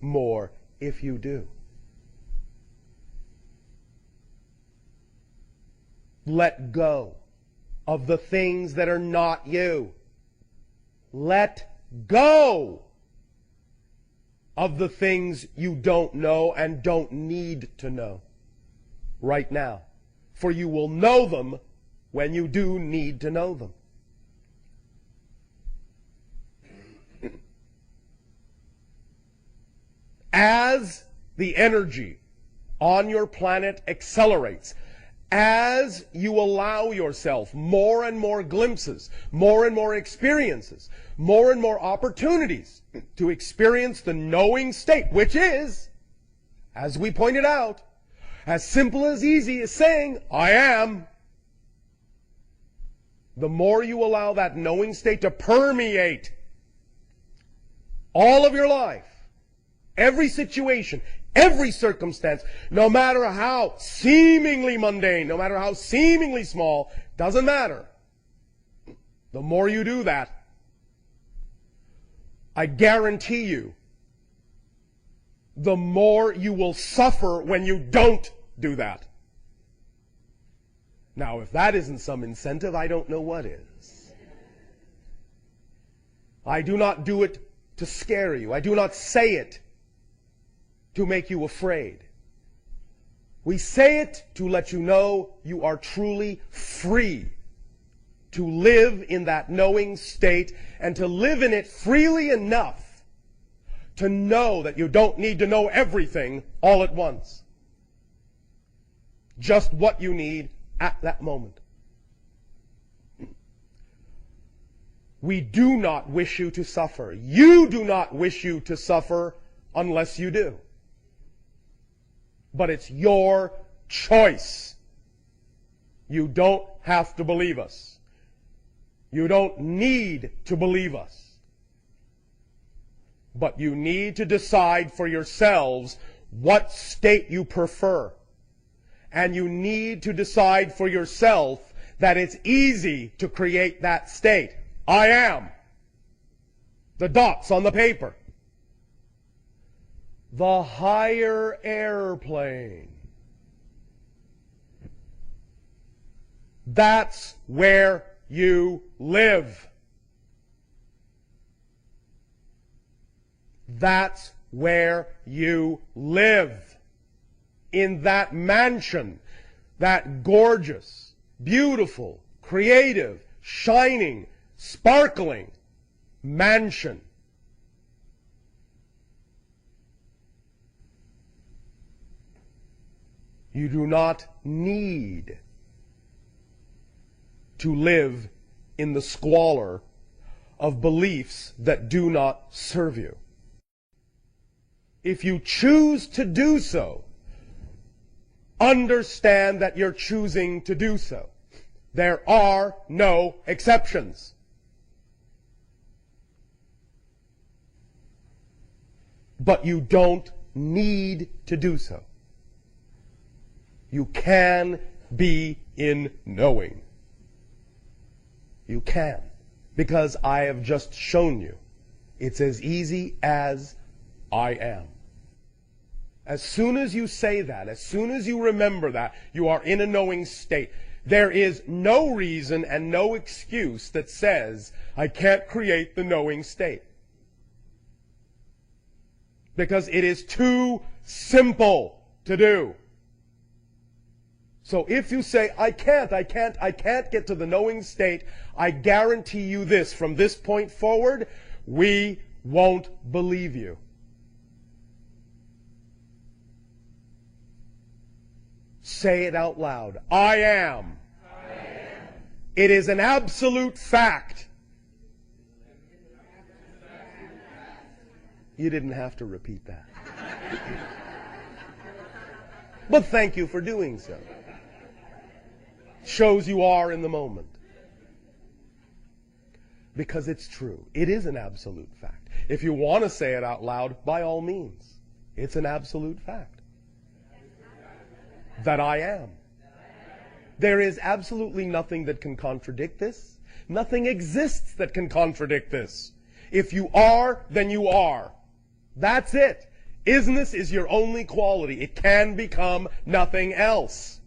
more if you do. Let go of the things that are not you. Let go of the things you don't know and don't need to know right now. For you will know them when you do need to know them. As the energy on your planet accelerates, as you allow yourself more and more glimpses, more and more experiences, more and more opportunities to experience the knowing state, which is, as we pointed out, as simple as easy as saying, I am. The more you allow that knowing state to permeate all of your life, every situation, every circumstance, no matter how seemingly mundane, no matter how seemingly small, doesn't matter. The more you do that, I guarantee you, the more you will suffer when you don't do that. Now, if that isn't some incentive, I don't know what is. I do not do it to scare you. I do not say it to make you afraid. We say it to let you know you are truly free to live in that knowing state and to live in it freely enough to know that you don't need to know everything all at once. Just what you need at that moment. We do not wish you to suffer. You do not wish you to suffer unless you do. But it's your choice. You don't have to believe us. You don't need to believe us. But you need to decide for yourselves what state you prefer. And you need to decide for yourself that it's easy to create that state. I am. The dots on the paper. The higher airplane. That's where you live. That's where you live. In that mansion, that gorgeous, beautiful, creative, shining, sparkling mansion. You do not need to live in the squalor of beliefs that do not serve you. If you choose to do so, understand that you're choosing to do so. There are no exceptions. But you don't need to do so. You can be in knowing. You can. Because I have just shown you. It's as easy as I am. As soon as you say that, as soon as you remember that, you are in a knowing state. There is no reason and no excuse that says, I can't create the knowing state. Because it is too simple to do. So if you say, I can't get to the knowing state, I guarantee you this, from this point forward, we won't believe you. Say it out loud. I am. I am. It is an absolute fact. You didn't have to repeat that. But thank you for doing so. Shows you are in the moment. Because it's true. It is an absolute fact. If you want to say it out loud, by all means. It's an absolute fact. That I am. There is absolutely nothing that can contradict this. Nothing exists that can contradict this. If you are, then you are. That's it. Isness is your only quality. It can become nothing else.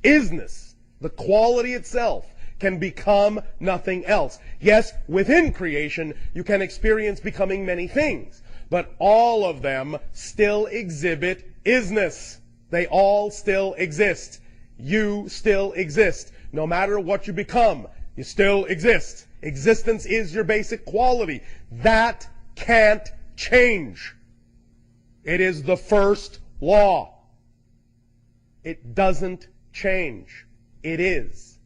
Isness, the quality itself, can become nothing else. Yes, within creation, you can experience becoming many things, but all of them still exhibit isness. They all still exist. You still exist. No matter what you become, you still exist. Existence is your basic quality. That can't change. It is the first law. It doesn't change. It is.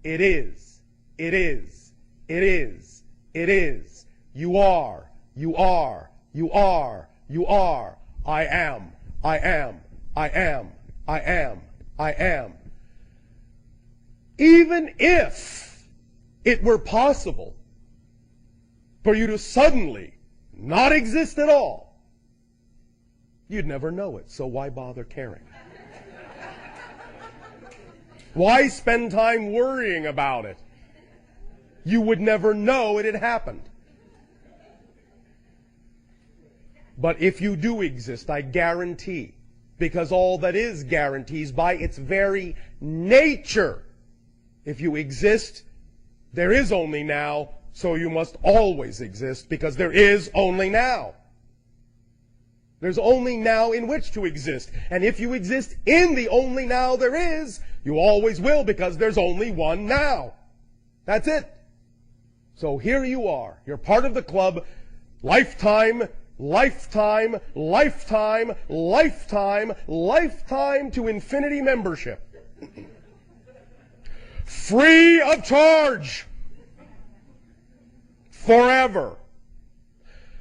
It is. It is. It is. It is. You are. You are. You are. You are. I am. I am. I am. I am. I am. Even if it were possible for you to suddenly not exist at all, you'd never know it, so why bother caring? Why spend time worrying about it? You would never know it had happened. But if you do exist, I guarantee, because all that is guarantees by its very nature, if you exist, there is only now, so you must always exist, because there is only now. There's only now in which to exist. And if you exist in the only now there is, you always will, because there's only one now. That's it. So here you are. You're part of the club. Lifetime, lifetime, lifetime, lifetime, lifetime to infinity membership. Free of charge. Forever.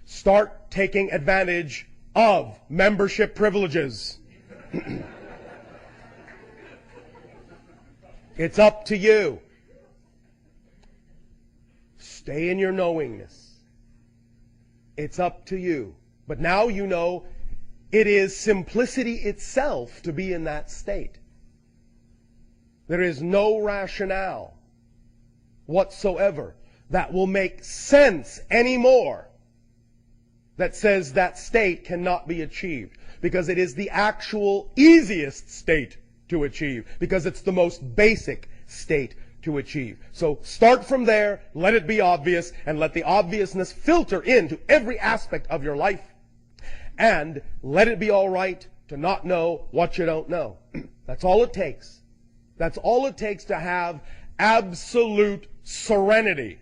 Start taking advantage of membership privileges. It's up to you. Stay in your knowingness. It's up to you. But now you know it is simplicity itself to be in that state. There is no rationale whatsoever that will make sense anymore that says that state cannot be achieved, because it is the actual easiest state to achieve, because it's the most basic state to achieve. So start from there, let it be obvious, and let the obviousness filter into every aspect of your life, and let it be all right to not know what you don't know. That's all it takes. That's all it takes to have absolute serenity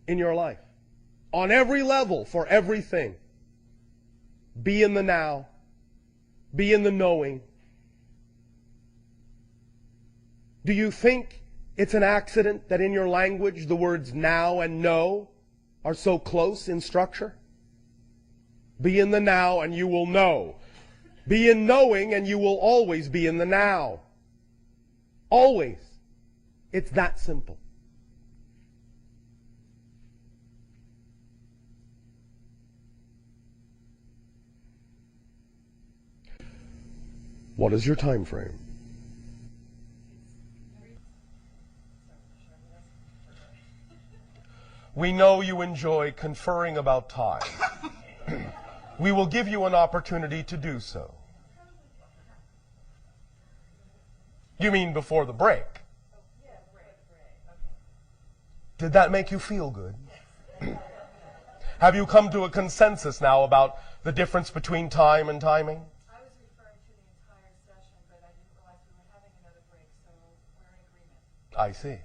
in your life. On every level, for everything. Be in the now. Be in the knowing. Do you think it's an accident that in your language the words now and know are so close in structure? Be in the now and you will know. Be in knowing and you will always be in the now. Always. It's that simple. What is your time frame? We know you enjoy conferring about time. We will give you an opportunity to do so. You mean before the break? Did that make you feel good? Have you come to a consensus now about the difference between time and timing? I was referring to the entire session, but I didn't realize we were having another break, so we're in agreement. I see.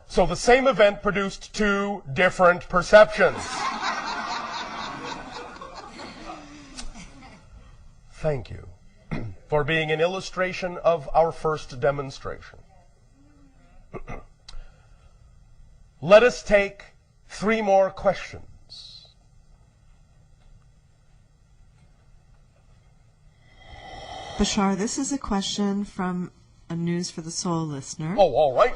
So the same event produced two different perceptions. Thank you for being an illustration of our first demonstration. Let us take 3 more questions. Bashar, this is a question from a News for the Soul listener. Oh, all right.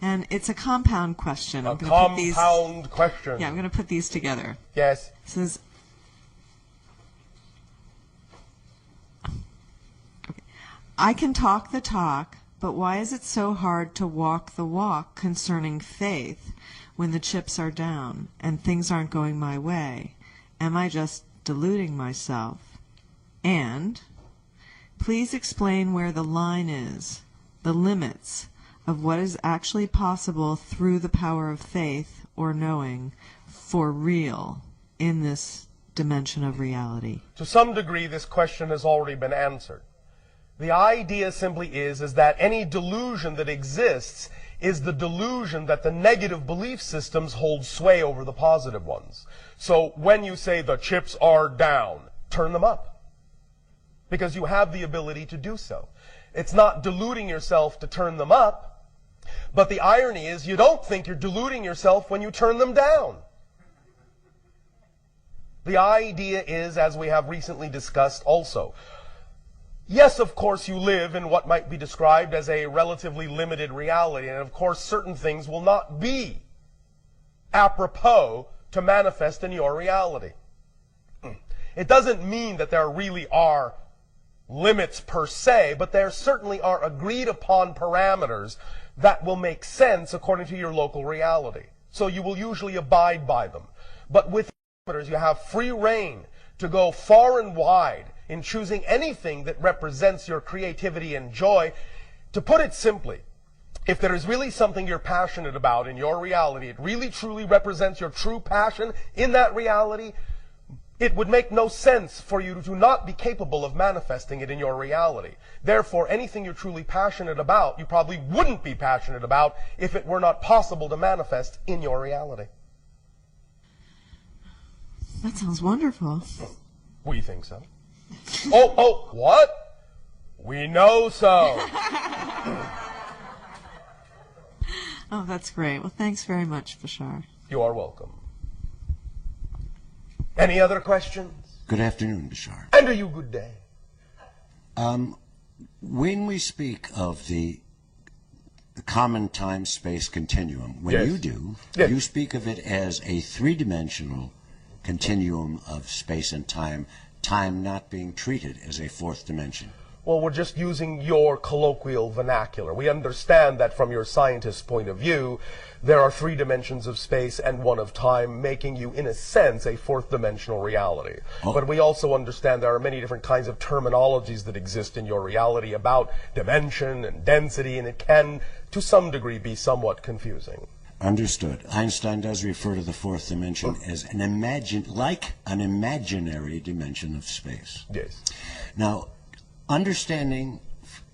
And it's a compound question. A I'm gonna compound question. Yeah, I'm going to put these together. Yes. It says, okay, I can talk the talk, but why is it so hard to walk the walk concerning faith when the chips are down and things aren't going my way? am I just deluding myself? And please explain where the line is, the limits of what is actually possible through the power of faith or knowing for real in this dimension of reality. To some degree, this question has already been answered. The idea simply is that any delusion that exists is the delusion that the negative belief systems hold sway over the positive ones. So when you say the chips are down, turn them up, because you have the ability to do so. It's not deluding yourself to turn them up, but the irony is you don't think you're deluding yourself when you turn them down. The idea is, as we have recently discussed also, yes, of course, you live in what might be described as a relatively limited reality, and of course, certain things will not be apropos to manifest in your reality. It doesn't mean that there really are limits per se, but there certainly are agreed upon parameters that will make sense according to your local reality. So you will usually abide by them. But with parameters, you have free rein to go far and wide in choosing anything that represents your creativity and joy. To put it simply, if there is really something you're passionate about in your reality, it really truly represents your true passion in that reality, it would make no sense for you to not be capable of manifesting it in your reality. Therefore, anything you're truly passionate about, you probably wouldn't be passionate about if it were not possible to manifest in your reality. That sounds wonderful. We think so. Oh, what? We know so. Oh, that's great. Well, thanks very much, Bashar. You are welcome. Any other questions? Good afternoon, Bashar. And to you, good day. When we speak of the common time-space continuum, when Yes. you do, Yes. you speak of it as a three-dimensional continuum of space and time, time not being treated as a fourth dimension. Well, we're just using your colloquial vernacular. We understand that from your scientist's point of view, there are three dimensions of space and one of time, making you, in a sense, a fourth dimensional reality. Oh. But we also understand there are many different kinds of terminologies that exist in your reality about dimension and density, and it can, to some degree, be somewhat confusing. Understood. Einstein does refer to the fourth dimension as an imaginary dimension of space. Yes. Now, understanding,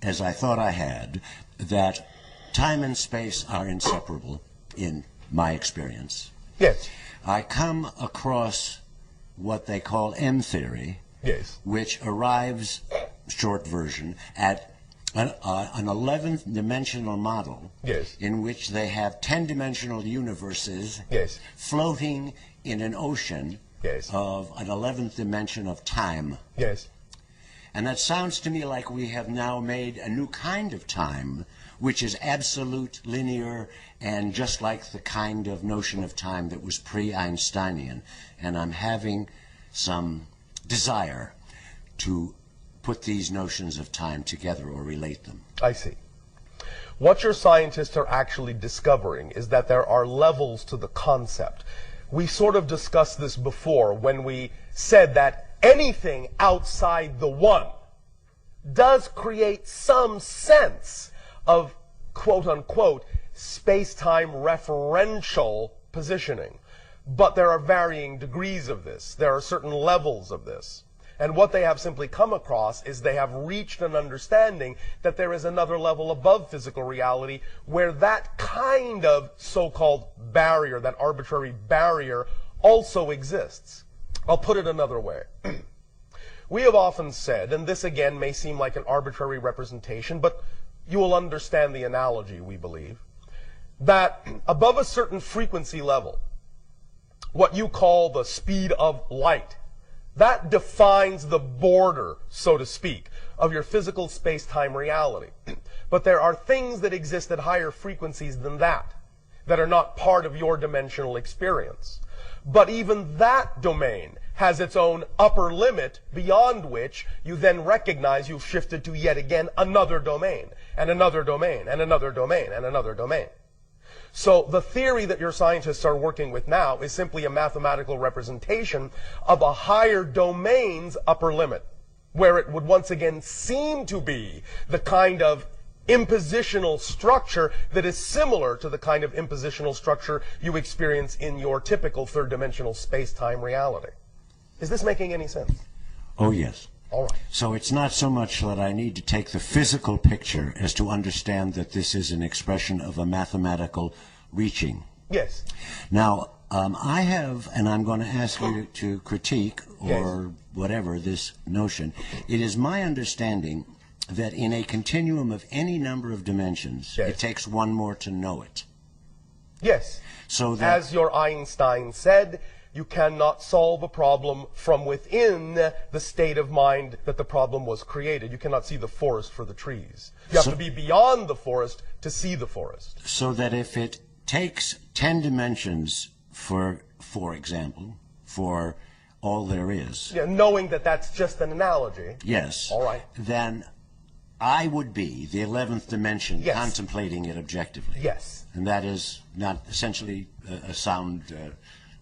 as I thought I had, that time and space are inseparable in my experience, Yes. I come across what they call M theory, Yes. which arrives, short version, at an 11th dimensional model Yes. in which they have 10-dimensional universes Yes. floating in an ocean Yes. of an 11th dimension of time. Yes. And that sounds to me like we have now made a new kind of time, which is absolute, linear, and just like the kind of notion of time that was pre-Einsteinian. And I'm having some desire to put these notions of time together or relate them. I see. What your scientists are actually discovering is that there are levels to the concept. We sort of discussed this before when we said that anything outside the one does create some sense of, quote unquote, space-time referential positioning. But there are varying degrees of this. There are certain levels of this. And what they have simply come across is they have reached an understanding that there is another level above physical reality where that kind of so-called barrier, that arbitrary barrier, also exists. I'll put it another way. We have often said, and this again may seem like an arbitrary representation, but you will understand the analogy, we believe, that above a certain frequency level, what you call the speed of light, that defines the border, so to speak, of your physical space-time reality. But there are things that exist at higher frequencies than that are not part of your dimensional experience. But even that domain has its own upper limit beyond which you then recognize you've shifted to yet again another domain, and another domain, and another domain, and another domain. So the theory that your scientists are working with now is simply a mathematical representation of a higher domain's upper limit, where it would once again seem to be the kind of impositional structure that is similar to the kind of impositional structure you experience in your typical third-dimensional space-time reality. Is this making any sense? Oh, yes. All right. So it's not so much that I need to take the physical picture as to understand that this is an expression of a mathematical reaching. Yes. Now, I have, and I'm going to ask you to critique or whatever this notion. It is my understanding that in a continuum of any number of dimensions, it takes one more to know it. Yes. So that, as your Einstein said, you cannot solve a problem from within the state of mind that the problem was created. You cannot see the forest for the trees. You have to be beyond the forest to see the forest. So that if it takes 10 dimensions, for example, for all there is. Yeah, knowing that that's just an analogy. Yes. All right. Then I would be the 11th dimension contemplating it objectively. Yes. And that is not essentially a sound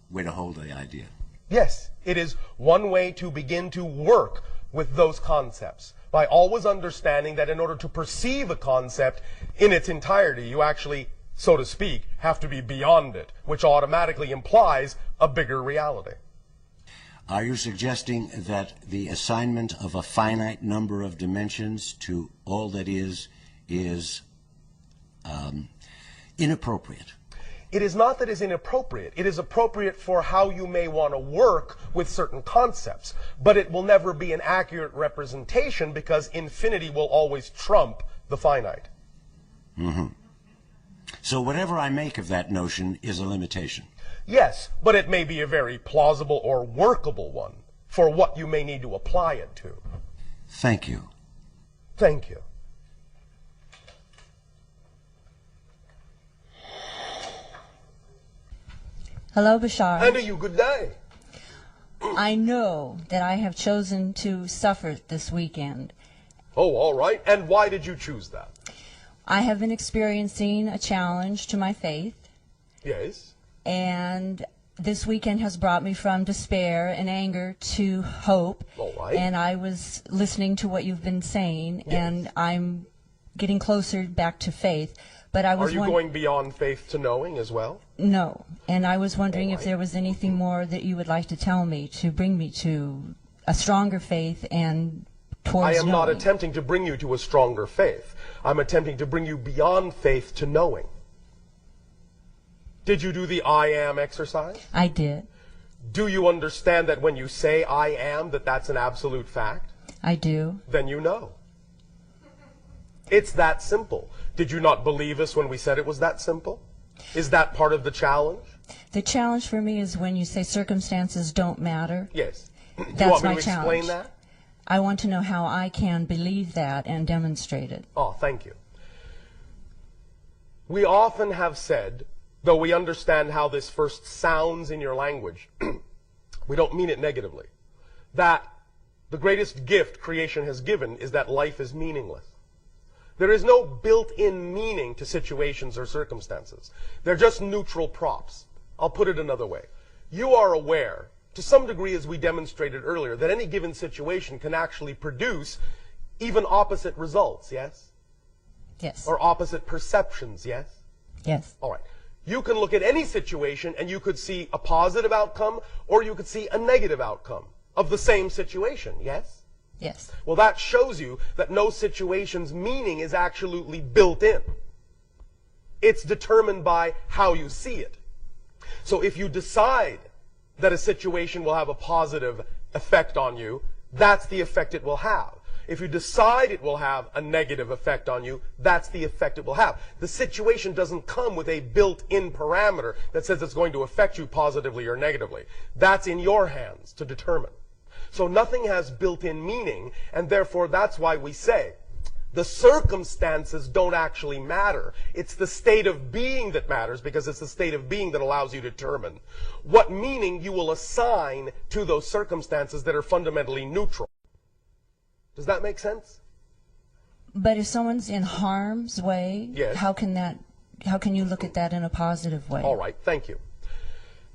way to hold the idea. Yes, it is one way to begin to work with those concepts, by always understanding that in order to perceive a concept in its entirety, you actually, so to speak, have to be beyond it, which automatically implies a bigger reality. Are you suggesting that the assignment of a finite number of dimensions to all that is inappropriate? It is not that it's inappropriate. It is appropriate for how you may want to work with certain concepts. But it will never be an accurate representation because infinity will always trump the finite. Mm-hmm. So whatever I make of that notion is a limitation. Yes, but it may be a very plausible or workable one for what you may need to apply it to. Thank you. Thank you. Hello, Bashar. And to you, good day. I know that I have chosen to suffer this weekend. Oh, all right. And why did you choose that? I have been experiencing a challenge to my faith. Yes. And this weekend has brought me from despair and anger to hope. All right. And I was listening to what you've been saying, and I'm getting closer back to faith. But I was Are you going beyond faith to knowing as well? No. And I was wondering if there was anything more that you would like to tell me to bring me to a stronger faith and towards I am not knowing. attempting to bring you to a stronger faith. I'm attempting to bring you beyond faith to knowing. Did you do the I am exercise? I did. Do you understand that when you say I am, that that's an absolute fact? I do. Then you know. It's that simple. Did you not believe us when we said it was that simple? Is that part of the challenge? The challenge for me is when you say circumstances don't matter. Yes. Do you That's want me my to challenge. explain that? I want to know how I can believe that and demonstrate it. Oh, thank you. We often have said, though we understand how this first sounds in your language, we don't mean it negatively, that the greatest gift creation has given is that life is meaningless. There is no built-in meaning to situations or circumstances. They're just neutral props. I'll put it another way. You are aware, to some degree as we demonstrated earlier, that any given situation can actually produce even opposite results, yes? Yes. Or opposite perceptions, yes? Yes. All right. You can look at any situation and you could see a positive outcome or you could see a negative outcome of the same situation, yes? Yes. Well, that shows you that no situation's meaning is absolutely built in. It's determined by how you see it. So if you decide that a situation will have a positive effect on you, that's the effect it will have. If you decide it will have a negative effect on you, that's the effect it will have. The situation doesn't come with a built-in parameter that says it's going to affect you positively or negatively. That's in your hands to determine. So nothing has built-in meaning, and therefore that's why we say the circumstances don't actually matter. It's the state of being that matters, because it's the state of being that allows you to determine what meaning you will assign to those circumstances that are fundamentally neutral. Does that make sense? But if someone's in harm's way, Yes. how can that can you look at that in a positive way? All right, thank you.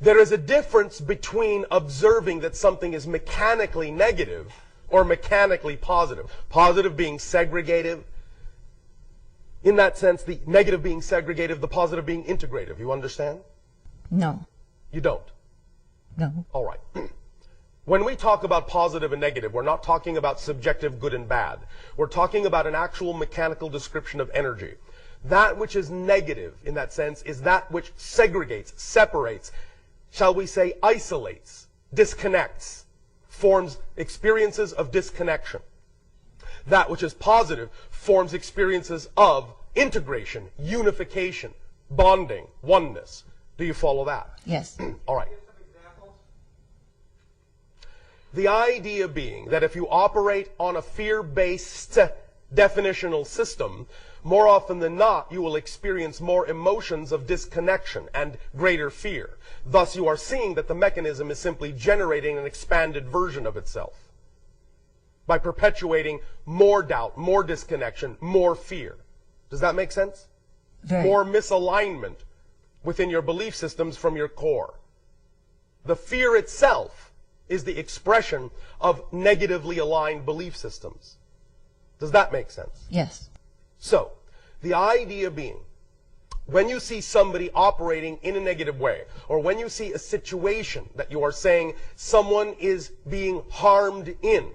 There is a difference between observing that something is mechanically negative or mechanically positive. Positive being segregative. In that sense, the negative being segregative, the positive being integrative. You understand? No. You don't? No. All right. When we talk about positive and negative, we're not talking about subjective good and bad. We're talking about an actual mechanical description of energy. That which is negative, in that sense, is that which segregates, separates, shall we say, isolates, disconnects, forms experiences of disconnection. That which is positive forms experiences of integration, unification, bonding, oneness. Do you follow that? Yes. All right. The idea being that if you operate on a fear-based definitional system, more often than not, you will experience more emotions of disconnection and greater fear. Thus, you are seeing that the mechanism is simply generating an expanded version of itself by perpetuating more doubt, more disconnection, more fear. Does that make sense? Very. More misalignment within your belief systems from your core. The fear itself is the expression of negatively aligned belief systems. Does that make sense? Yes. So, the idea being, when you see somebody operating in a negative way, or when you see a situation that you are saying someone is being harmed in,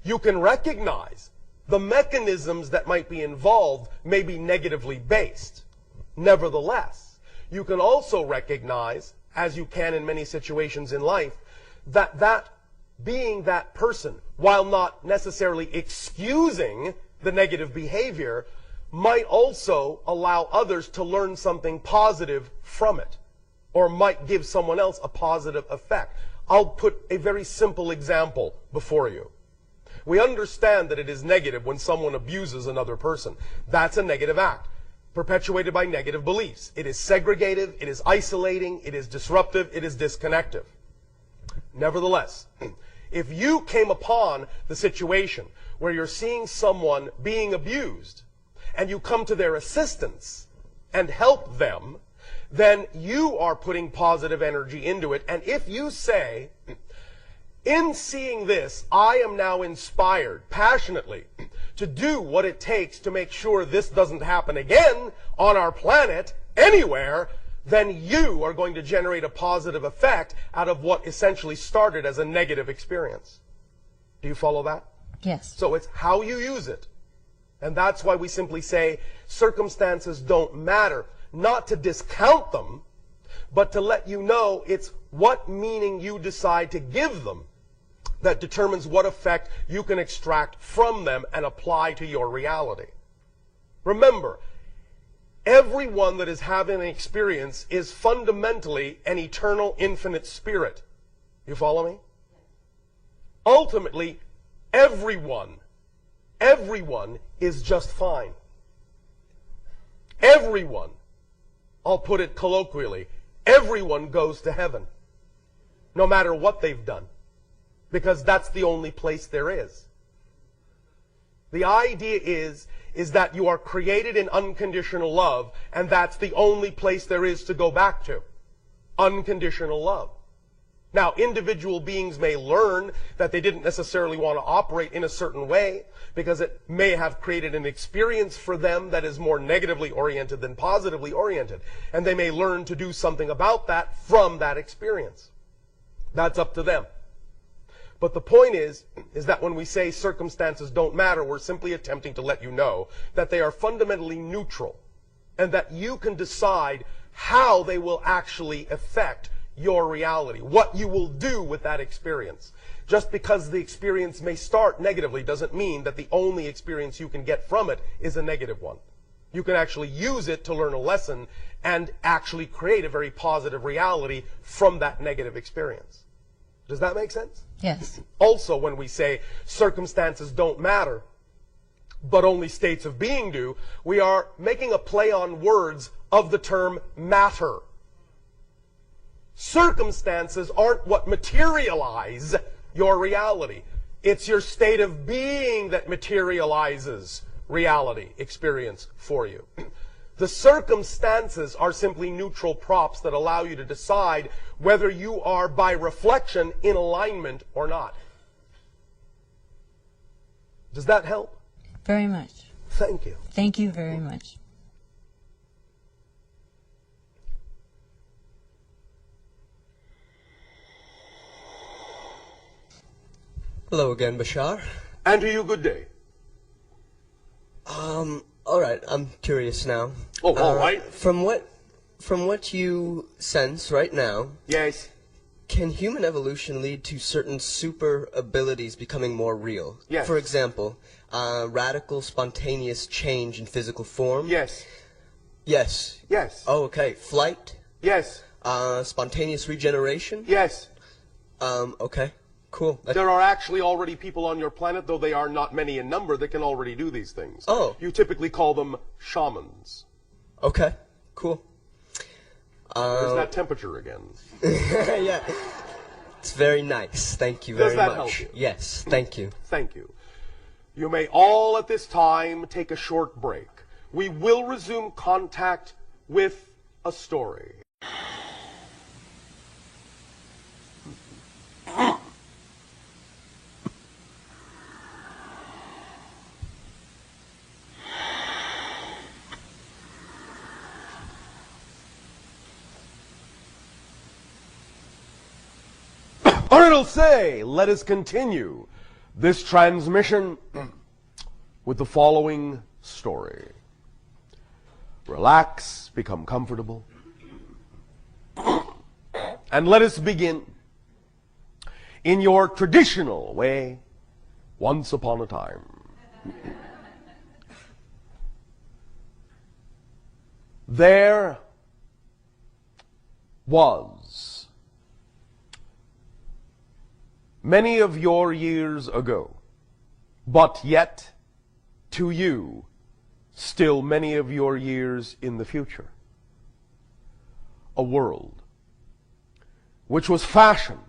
you can recognize the mechanisms that might be involved may be negatively based. Nevertheless, you can also recognize, as you can in many situations in life, that that being that person, while not necessarily excusing the negative behavior, might also allow others to learn something positive from it, or might give someone else a positive effect. I'll put a very simple example before you. We understand that it is negative when someone abuses another person. That's a negative act, perpetuated by negative beliefs. It is segregative, it is isolating, it is disruptive, it is disconnective. Nevertheless, if you came upon the situation where you're seeing someone being abused, and you come to their assistance and help them, then you are putting positive energy into it. And if you say, in seeing this, I am now inspired passionately to do what it takes to make sure this doesn't happen again on our planet, anywhere, then you are going to generate a positive effect out of what essentially started as a negative experience. Do you follow that? Yes. So it's how you use it. And that's why we simply say circumstances don't matter. Not to discount them, but to let you know it's what meaning you decide to give them that determines what effect you can extract from them and apply to your reality. Remember, everyone that is having an experience is fundamentally an eternal, infinite spirit. You follow me? Ultimately, everyone is just fine. Everyone, I'll put it colloquially, everyone goes to heaven, no matter what they've done, because that's the only place there is. The idea is that you are created in unconditional love, and that's the only place there is to go back to. Unconditional love. Now, individual beings may learn that they didn't necessarily want to operate in a certain way because it may have created an experience for them that is more negatively oriented than positively oriented. And they may learn to do something about that from that experience. That's up to them. But the point is that when we say circumstances don't matter, we're simply attempting to let you know that they are fundamentally neutral and that you can decide how they will actually affect your reality, what you will do with that experience. Just because the experience may start negatively doesn't mean that the only experience you can get from it is a negative one. You can actually use it to learn a lesson and actually create a very positive reality from that negative experience. Does that make sense? Yes. Also, when we say circumstances don't matter, but only states of being do, we are making a play on words of the term matter. Circumstances aren't what materialize your reality. It's your state of being that materializes reality, experience for you. The circumstances are simply neutral props that allow you to decide whether you are, by reflection, in alignment or not. Does that help? Very much. Thank you. Thank you very much. Hello again, Bashar. And to you, good day. All right, I'm curious now. Oh, all right. From what you sense right now, Yes. can human evolution lead to certain super abilities becoming more real? Yes. For example, radical, spontaneous change in physical form? Yes. Yes. Yes. Oh, okay. Flight? Yes. Spontaneous regeneration? Yes. Okay. Cool. There are actually already people on your planet, though they are not many in number, that can already do these things. Oh. You typically call them shamans. Okay. Cool. There's that temperature again. Yeah. It's very nice. Thank you very Does that much. help you? Yes. Thank you. Thank you. You may all at this time take a short break. We will resume contact with a story. Or it'll say, let us continue this transmission with the following story. Relax, become comfortable, and let us begin in your traditional way, once upon a time. There was, many of your years ago, but yet to you, still many of your years in the future, a world which was fashioned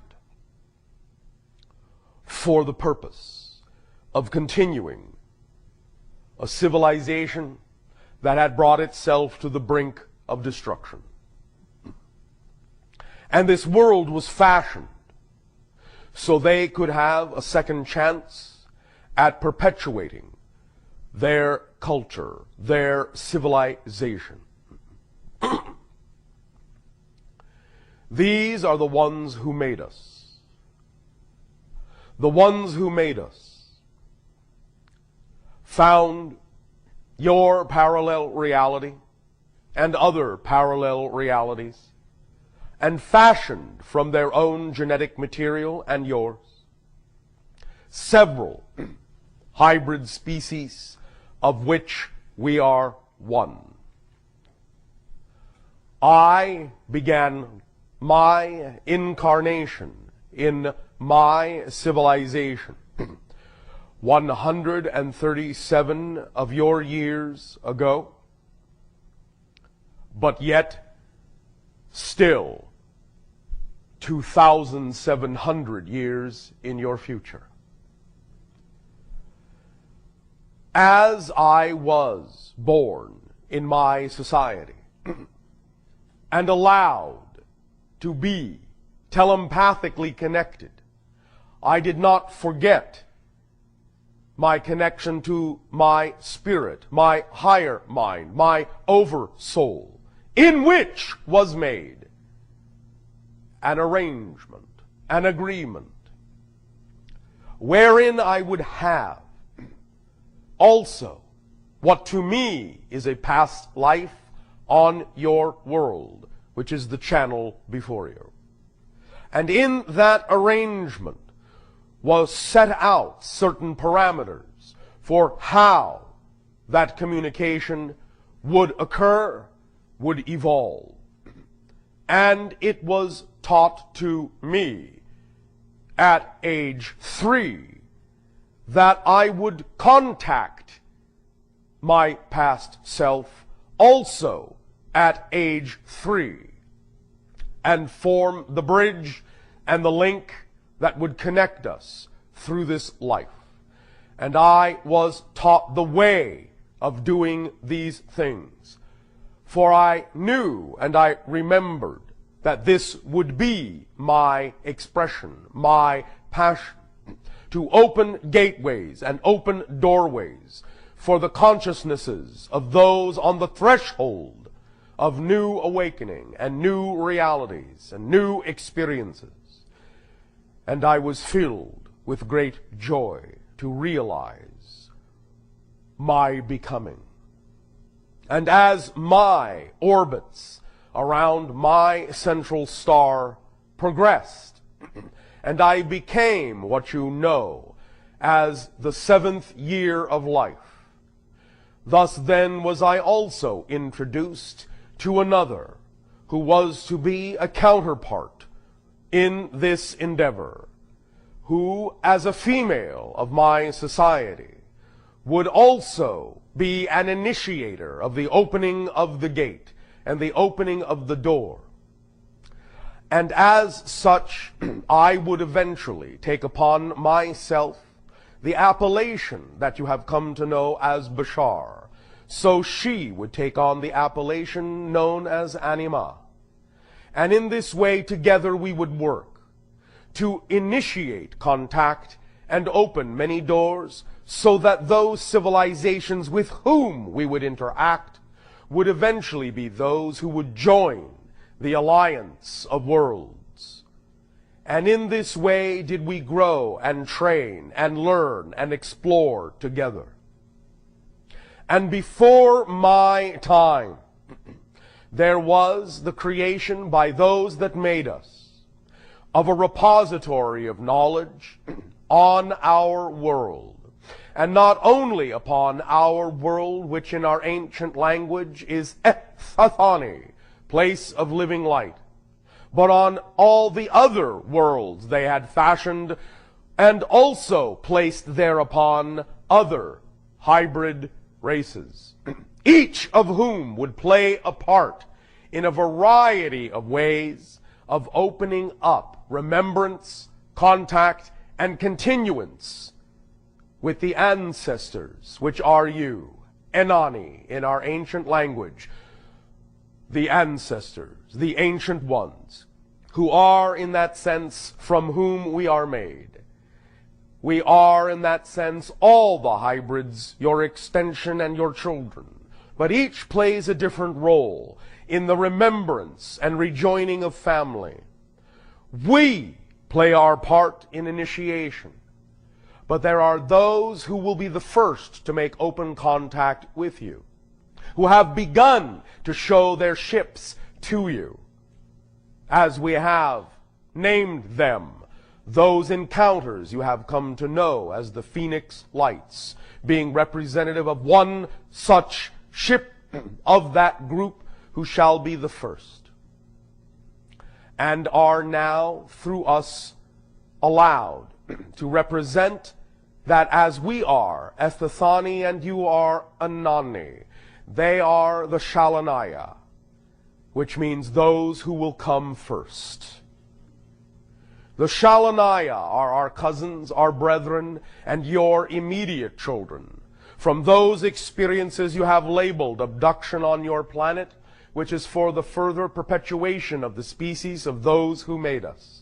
for the purpose of continuing a civilization that had brought itself to the brink of destruction. And this world was fashioned so they could have a second chance at perpetuating their culture, their civilization. These are the ones who made us. The ones who made us found your parallel reality and other parallel realities and fashioned from their own genetic material and yours several hybrid species of which we are one. I began my incarnation in my civilization 137 of your years ago, but yet still 2,700 years in your future. As I was born in my society and allowed to be telepathically connected, I did not forget my connection to my spirit, my higher mind, my oversoul, in which was made an arrangement, an agreement, wherein I would have also what to me is a past life on your world, which is the channel before you. And in that arrangement was set out certain parameters for how that communication would occur, would evolve. And it was taught to me at age 3 that I would contact my past self also at age 3 and form the bridge and the link that would connect us through this life. And I was taught the way of doing these things For I knew and I remembered that this would be my expression, my passion, to open gateways and open doorways for the consciousnesses of those on the threshold of new awakening and new realities and new experiences. And I was filled with great joy to realize my becoming. And as my orbits around my central star progressed, and I became what you know as the 7th year of life, thus then was I also introduced to another who was to be a counterpart in this endeavor, who, as a female of my society, would also be an initiator of the opening of the gate and the opening of the door. And as such, I would eventually take upon myself the appellation that you have come to know as Bashar. So she would take on the appellation known as Anima. And in this way, together we would work to initiate contact and open many doors so that those civilizations with whom we would interact would eventually be those who would join the alliance of worlds. And in this way did we grow and train and learn and explore together. And before my time, there was the creation by those that made us of a repository of knowledge on our world. And not only upon our world, which in our ancient language is Eththani, place of living light, but on all the other worlds they had fashioned and also placed thereupon other hybrid races, each of whom would play a part in a variety of ways of opening up remembrance, contact, and continuance with the ancestors, which are you, Enani, in our ancient language, the ancestors, the ancient ones, who are in that sense from whom we are made. We are in that sense all the hybrids, your extension and your children, but each plays a different role in the remembrance and rejoining of family. We play our part in initiation, but there are those who will be the first to make open contact with you, who have begun to show their ships to you, as we have named them, those encounters you have come to know as the Phoenix Lights, being representative of one such ship of that group who shall be the first, and are now through us allowed to represent that as we are Eththani and you are Anani, they are the Shalanaya, which means those who will come first. The Shalanaya are our cousins, our brethren, and your immediate children. From those experiences you have labeled abduction on your planet, which is for the further perpetuation of the species of those who made us.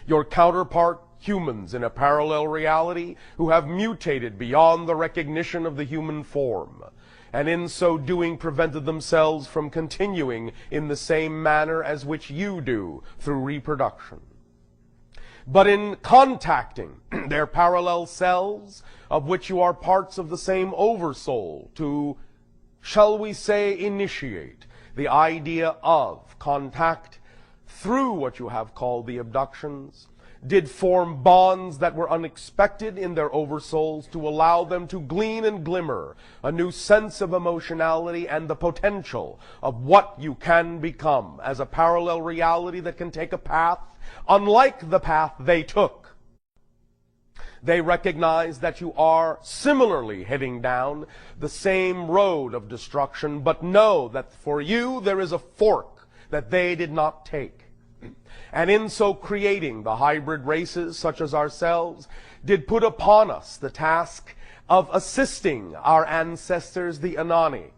Your counterpart humans in a parallel reality who have mutated beyond the recognition of the human form, and in so doing prevented themselves from continuing in the same manner as which you do through reproduction. But in contacting their parallel selves, of which you are parts of the same oversoul, to, shall we say, initiate the idea of contact through what you have called the abductions, did form bonds that were unexpected in their oversouls to allow them to glean and glimmer a new sense of emotionality and the potential of what you can become as a parallel reality that can take a path unlike the path they took. They recognize that you are similarly heading down the same road of destruction, but know that for you there is a fork that they did not take. And in so creating the hybrid races such as ourselves did put upon us the task of assisting our ancestors, the Anani,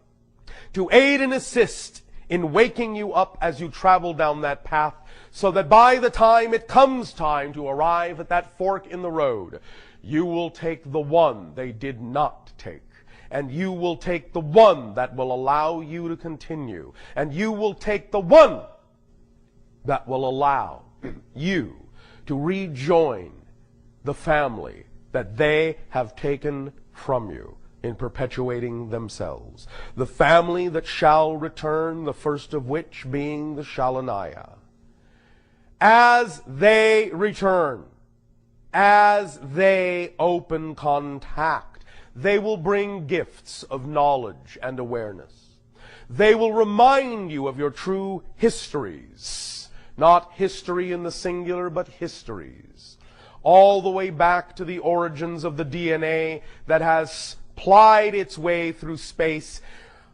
to aid and assist in waking you up as you travel down that path, so that by the time it comes time to arrive at that fork in the road, you will take the one they did not take. And you will take the one that will allow you to continue. And you will take the one that will allow you to rejoin the family that they have taken from you in perpetuating themselves. The family that shall return, the first of which being the Shalaniah. As they return, as they open contact, they will bring gifts of knowledge and awareness. They will remind you of your true histories, not history in the singular, but histories, all the way back to the origins of the DNA that has plied its way through space,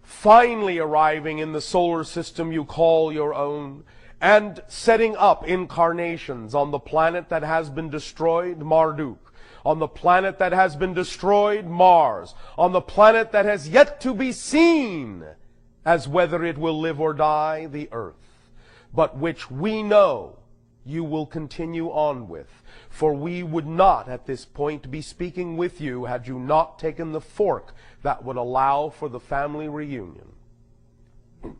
finally arriving in the solar system you call your own, and setting up incarnations on the planet that has been destroyed, Marduk, on the planet that has been destroyed, Mars, on the planet that has yet to be seen as whether it will live or die, the Earth, but which we know you will continue on with. For we would not at this point be speaking with you had you not taken the fork that would allow for the family reunion.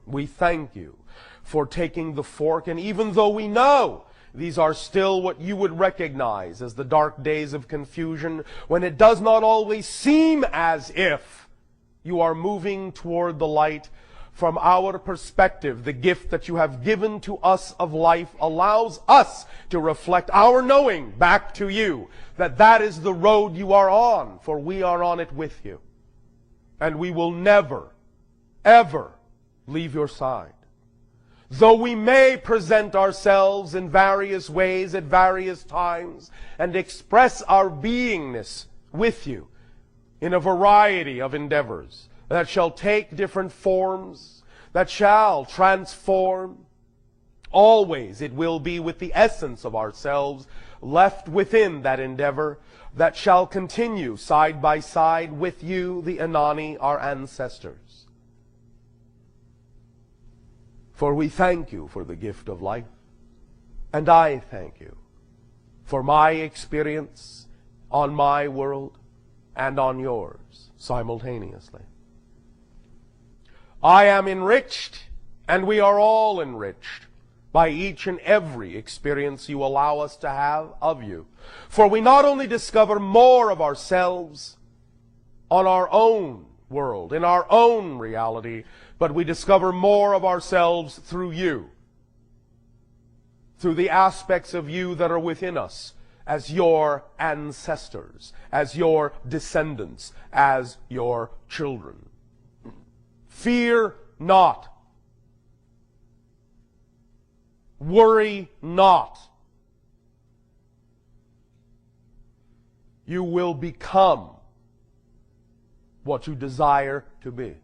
We thank you for taking the fork, and even though we know these are still what you would recognize as the dark days of confusion, when it does not always seem as if you are moving toward the light, from our perspective, the gift that you have given to us of life allows us to reflect our knowing back to you that that is the road you are on, for we are on it with you. And we will never, ever leave your side. Though we may present ourselves in various ways at various times and express our beingness with you in a variety of endeavors that shall take different forms, that shall transform, always it will be with the essence of ourselves left within that endeavor that shall continue side by side with you, the Anani, our ancestors. For we thank you for the gift of life, and I thank you for my experience on my world and on yours simultaneously. I am enriched, and we are all enriched by each and every experience you allow us to have of you. For we not only discover more of ourselves on our own world, in our own reality, but we discover more of ourselves through you, through the aspects of you that are within us, as your ancestors, as your descendants, as your children. Fear not. Worry not. You will become what you desire to be.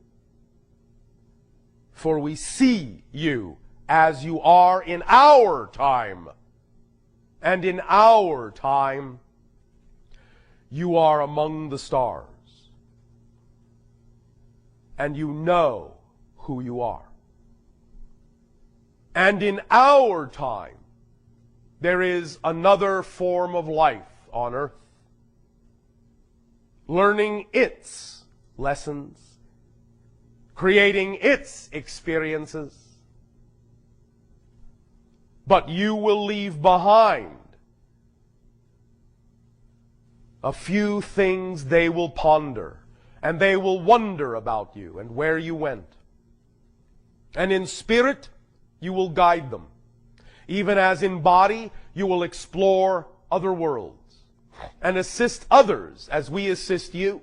For we see you as you are in our time. And in our time, you are among the stars. And you know who you are. And in our time, there is another form of life on earth, learning its lessons, creating its experiences. But you will leave behind a few things they will ponder, and they will wonder about you and where you went. And in spirit, you will guide them. Even as in body, you will explore other worlds and assist others as we assist you.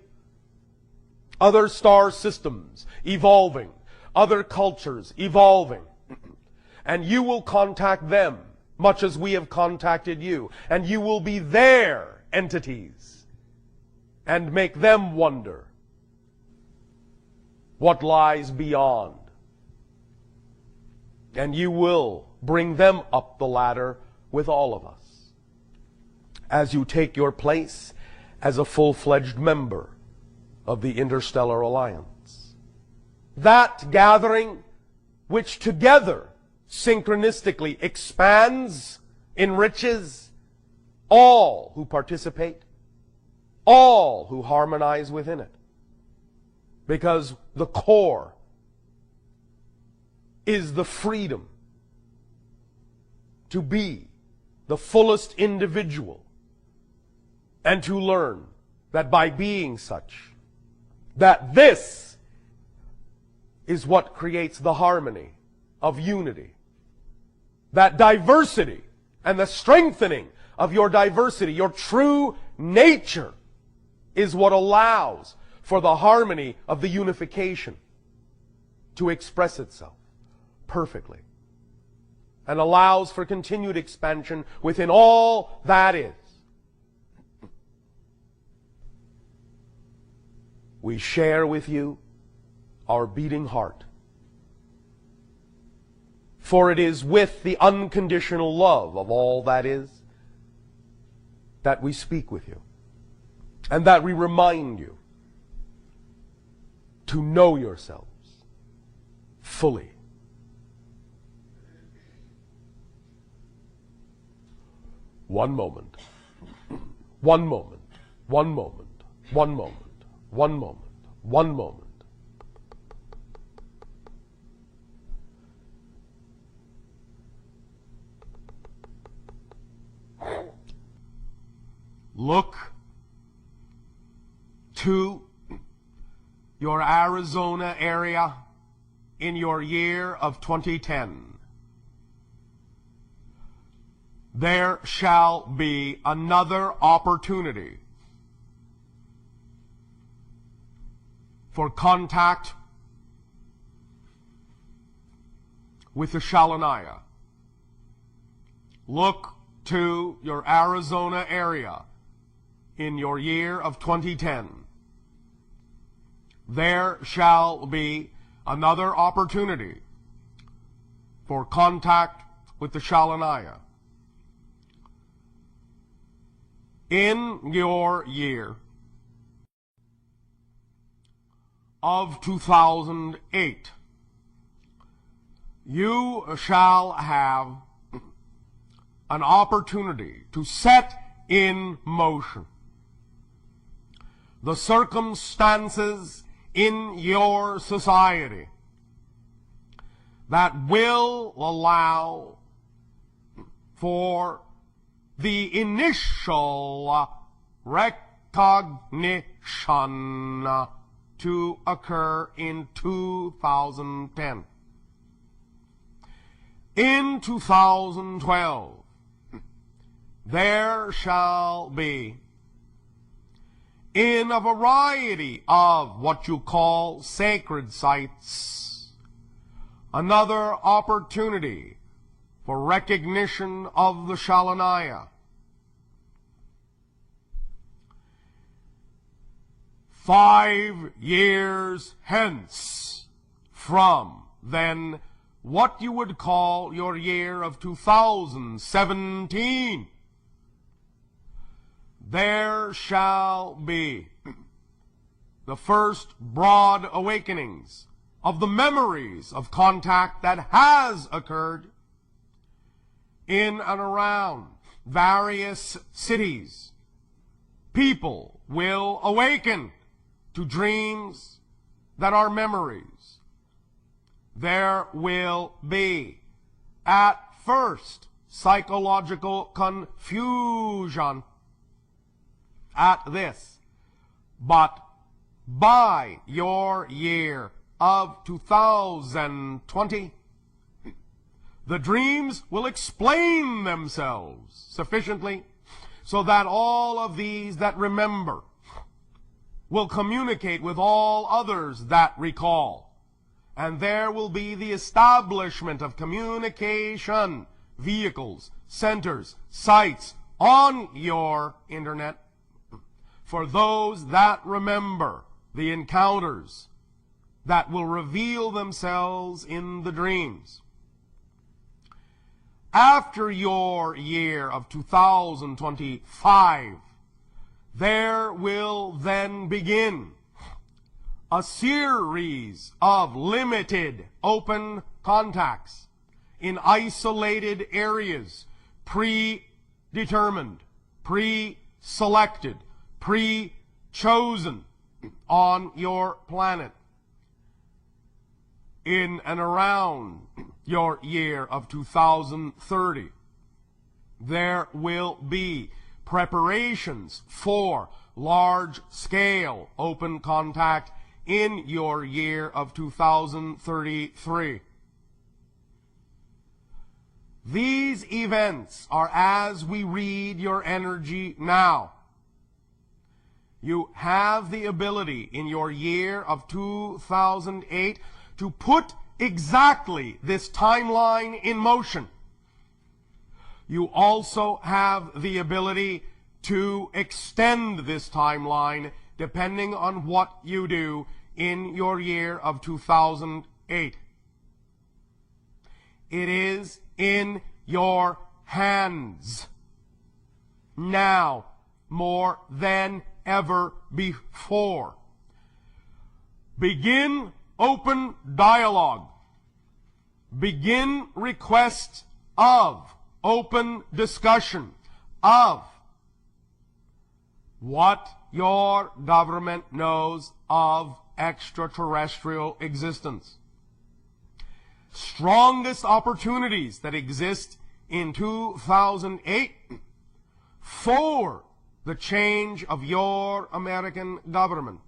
Other star systems evolving, other cultures evolving. And you will contact them much as we have contacted you. And you will be their entities and make them wonder what lies beyond. And you will bring them up the ladder with all of us as you take your place as a full-fledged member of the Interstellar Alliance. that gathering which together synchronistically expands, enriches all who participate, all who harmonize within it. Because the core is the freedom to be the fullest individual and to learn that by being such, that this is what creates the harmony of unity. That diversity and the strengthening of your diversity, your true nature, is what allows for the harmony of the unification to express itself perfectly and allows for continued expansion within all that is. We share with you our beating heart, for it is with the unconditional love of all that is that we speak with you, and that we remind you to know yourselves fully. One moment, one moment, one moment, one moment, one moment, one moment. Look to your Arizona area in your year of 2010. There shall be another opportunity for contact with the Shalanaya. Look to your Arizona area in your year of 2010. There shall be another opportunity for contact with the Shalanaya. In your year of 2008, you shall have an opportunity to set in motion the circumstances in your society that will allow for the initial recognition to occur in 2010. In 2012, there shall be, in a variety of what you call sacred sites, another opportunity for recognition of the Shalanaya. 5 years hence from then, what you would call your year of 2017, there shall be the first broad awakenings of the memories of contact that has occurred in and around various cities. People will awaken to dreams that are memories. There will be, at first, psychological confusion at this, but by your year of 2020, the dreams will explain themselves sufficiently so that all of these that remember will communicate with all others that recall. And there will be the establishment of communication vehicles, centers, sites on your internet for those that remember the encounters that will reveal themselves in the dreams. After your year of 2025, there will then begin a series of limited open contacts in isolated areas, predetermined, pre-selected, pre-chosen on your planet. In and around your year of 2030, there will be preparations for large-scale open contact in your year of 2033. These events are as we read your energy now. You have the ability in your year of 2008 to put exactly this timeline in motion. You also have the ability to extend this timeline depending on what you do in your year of 2008. It is in your hands now more than ever before. Begin open dialogue. Begin request of open discussion of what your government knows of extraterrestrial existence. Strongest opportunities that exist in 2008 for the change of your American government.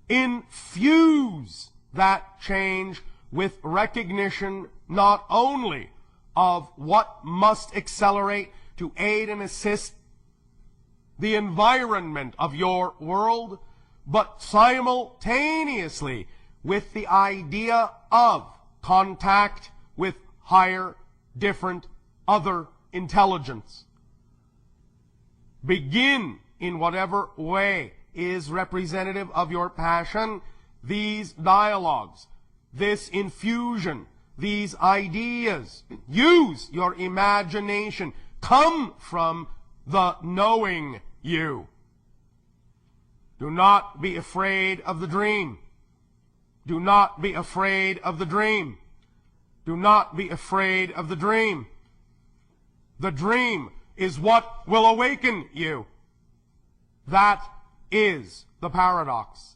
Infuse that change with recognition not only of what must accelerate to aid and assist the environment of your world, but simultaneously with the idea of contact with higher, different, other intelligence. Begin in whatever way is representative of your passion, these dialogues, this infusion, these ideas. Use your imagination. Come from the knowing you. Do not be afraid of the dream. Do not be afraid of the dream. Do not be afraid of the dream. The dream is what will awaken you. That is the paradox.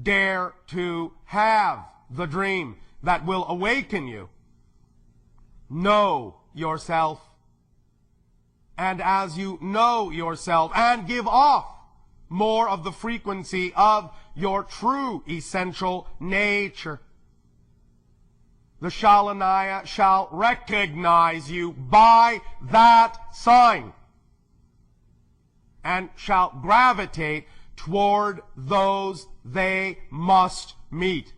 Dare to have the dream that will awaken you. Know yourself. And as you know yourself and give off more of the frequency of your true essential nature, the Shalanaya shall recognize you by that sign and shall gravitate toward those they must meet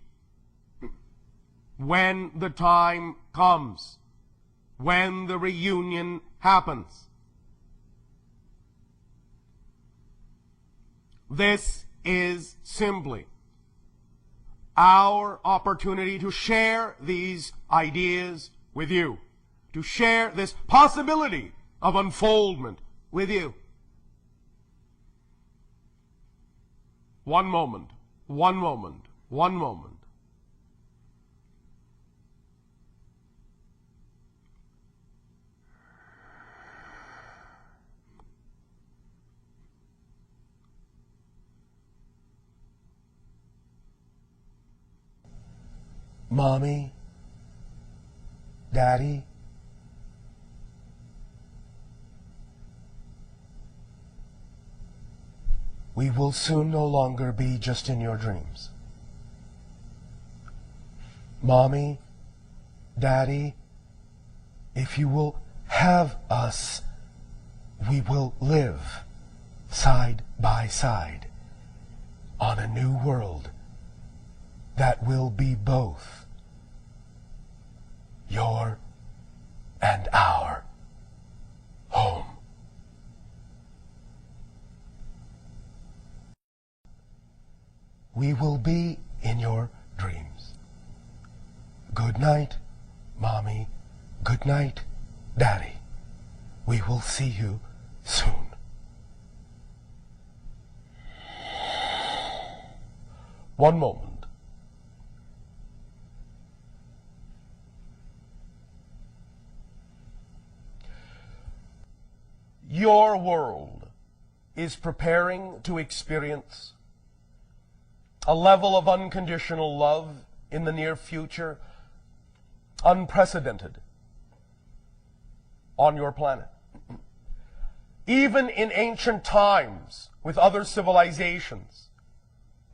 when the time comes, when the reunion happens. This is simply our opportunity to share these ideas with you, to share this possibility of unfoldment with you. One moment, one moment, one moment. Mommy, Daddy, we will soon no longer be just in your dreams. Mommy, Daddy, if you will have us, we will live side by side on a new world that will be both your and our home. We will be in your dreams. Good night, Mommy. Good night, Daddy. We will see you soon. One moment. Your world is preparing to experience a level of unconditional love in the near future unprecedented on your planet. Even in ancient times with other civilizations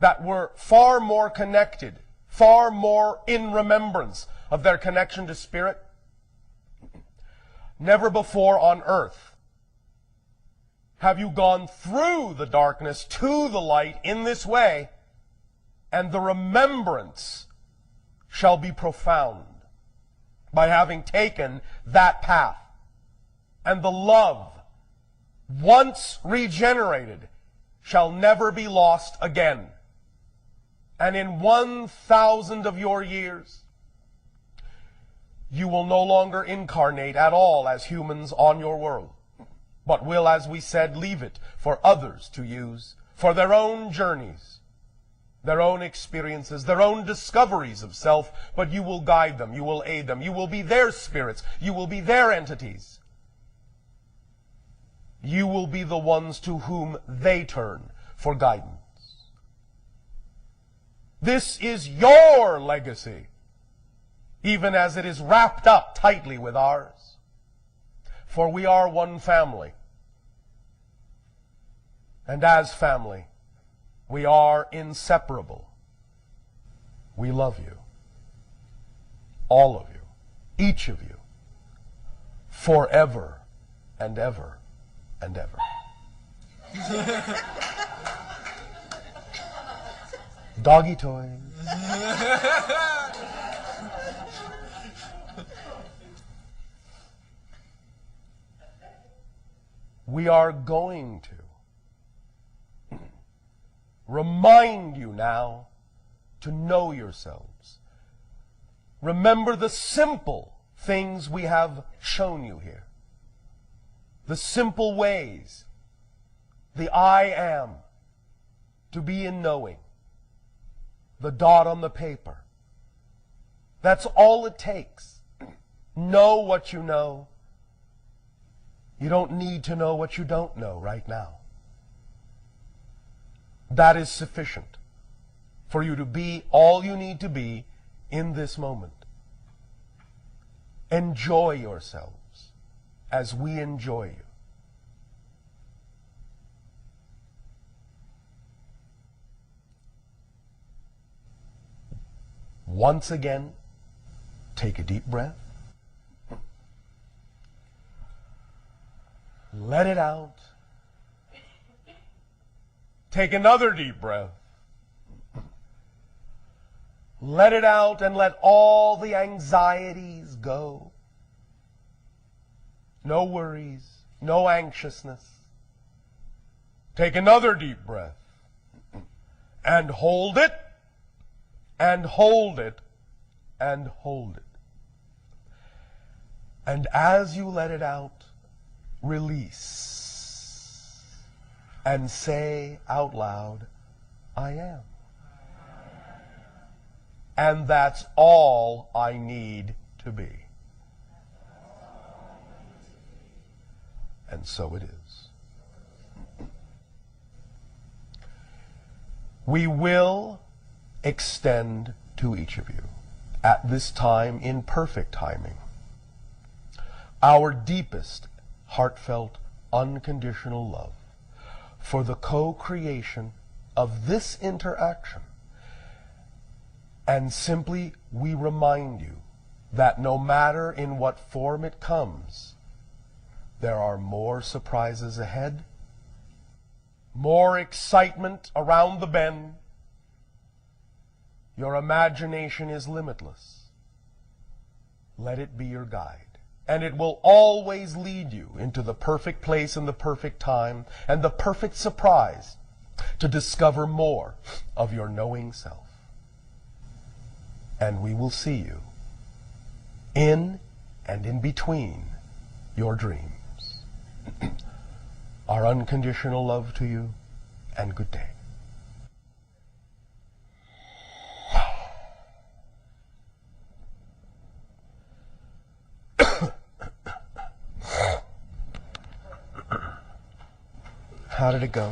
that were far more connected, far more in remembrance of their connection to spirit, never before on earth have you gone through the darkness to the light in this way, and the remembrance shall be profound by having taken that path. And the love, once regenerated, shall never be lost again. And in 1,000 of your years, you will no longer incarnate at all as humans on your world, but will, as we said, leave it for others to use for their own journeys, their own experiences, their own discoveries of self, but you will guide them, you will aid them, you will be their spirits, you will be their entities. You will be the ones to whom they turn for guidance. This is your legacy, even as it is wrapped up tightly with ours. For we are one family. And as family, we are inseparable. We love you. All of you. Each of you. Forever and ever and ever. Doggy toys. We are going to remind you now to know yourselves. Remember the simple things we have shown you here. The simple ways, the I am, to be in knowing, the dot on the paper. That's all it takes. Know what you know. You don't need to know what you don't know right now. That is sufficient for you to be all you need to be in this moment. Enjoy yourselves as we enjoy you. Once again, take a deep breath. Let it out. Take another deep breath. Let it out and let all the anxieties go. No worries, no anxiousness. Take another deep breath. And hold it, and hold it, and hold it. And as you let it out, release and say out loud, I am. And that's all I need to be. And so it is. We will extend to each of you at this time in perfect timing our deepest heartfelt, unconditional love for the co-creation of this interaction. And simply, we remind you that no matter in what form it comes, there are more surprises ahead, more excitement around the bend. Your imagination is limitless. Let it be your guide. And it will always lead you into the perfect place and the perfect time and the perfect surprise to discover more of your knowing self. And we will see you in and in between your dreams. Our unconditional love to you, and good day. How did it go?